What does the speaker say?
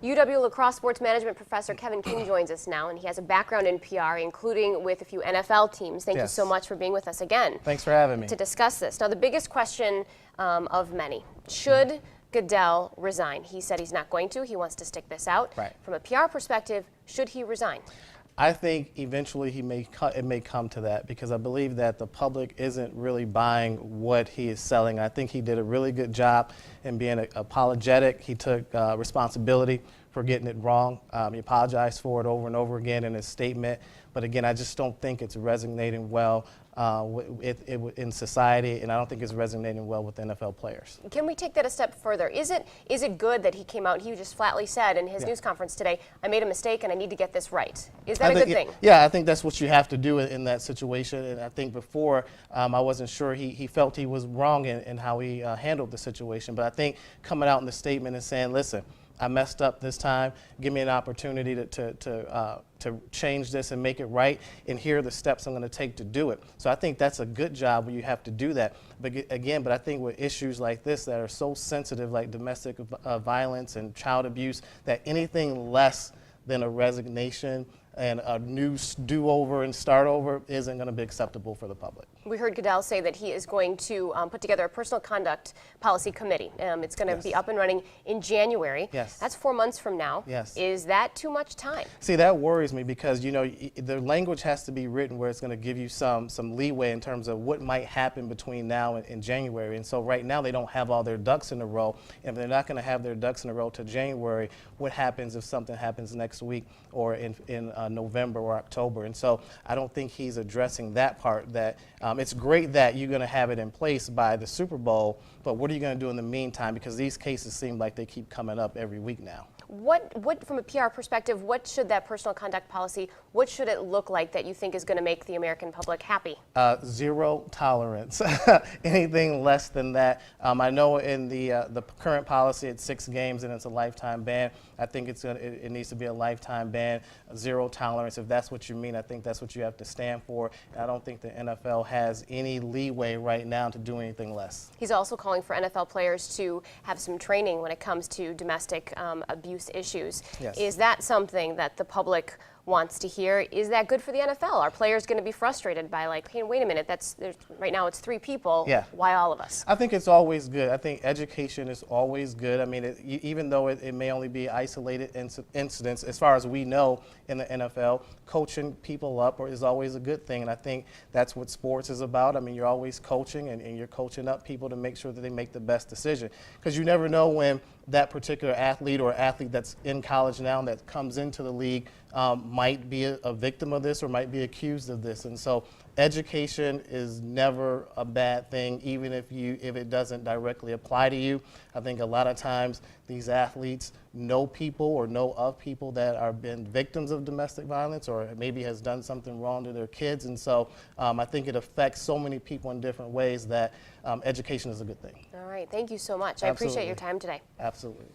UW La Crosse sports management professor Kevin King joins us now, and he has a background in PR, including with a few NFL teams. Thank you so much for being with us again. Thanks for having me. To discuss this. Now, the biggest question of many, should Goodell resign? He said he's not going to. He wants to stick this out. Right. From a PR perspective, should he resign? I think eventually it may come to that, because I believe that the public isn't really buying what he is selling. I think he did a really good job in being apologetic. He took responsibility for getting it wrong. He apologized for it over and over again in his statement. But again, I just don't think it's resonating well in society, and I don't think it's resonating well with NFL players. Can we take that a step further? Is it good that he came out, he just flatly said in his news conference today, I made a mistake and I need to get this right? Is that a good thing? Yeah, I think that's what you have to do in that situation. And I think before, I wasn't sure he felt he was wrong in how he handled the situation. But I think coming out in the statement and saying, listen, I messed up this time. Give me an opportunity to change this and make it right, and here are the steps I'm going to take to do it. So I think that's a good job when you have to do that. But again, I think with issues like this that are so sensitive, like domestic violence and child abuse, that anything less than a resignation and a new do-over and start over isn't going to be acceptable for the public. We heard Goodell say that he is going to put together a personal conduct policy committee. It's going to be up and running in January. Yes. That's 4 months from now. Yes. Is that too much time? See, that worries me, because you know the language has to be written where it's going to give you some leeway in terms of what might happen between now and January. And so right now they don't have all their ducks in a row. And if they're not going to have their ducks in a row to January, what happens if something happens next week or in November or October? And so I don't think he's addressing that part. That it's great that you're going to have it in place by the Super Bowl, but what are you going to do in the meantime? Because these cases seem like they keep coming up every week now. What from a PR perspective, what should that personal conduct policy, what should it look like that you think is going to make the American public happy? Zero tolerance. Anything less than that. I know in the current policy it's 6 games and it's a lifetime ban. I think it needs to be a lifetime ban. Zero tolerance. If that's what you mean, I think that's what you have to stand for. And I don't think the NFL has any leeway right now to do anything less. He's also calling for NFL players to have some training when it comes to domestic abuse issues. Yes. Is that something that the public wants to hear? Is that good for the NFL? Are players going to be frustrated by, like, hey, wait a minute, right now it's 3 people, why all of us? I think it's always good. I think education is always good. I mean, even though it may only be isolated incidents, as far as we know in the NFL, coaching people up is always a good thing. And I think that's what sports is about. I mean, you're always coaching and you're coaching up people to make sure that they make the best decision. Because you never know when that particular athlete or athlete that's in college now that comes into the league might be a victim of this or might be accused of this. And so education is never a bad thing, even if it doesn't directly apply to you. I think a lot of times these athletes know people or know of people that are been victims of domestic violence or maybe has done something wrong to their kids. And so I think it affects so many people in different ways that education is a good thing. All right. Thank you so much. Absolutely. I appreciate your time today. Absolutely.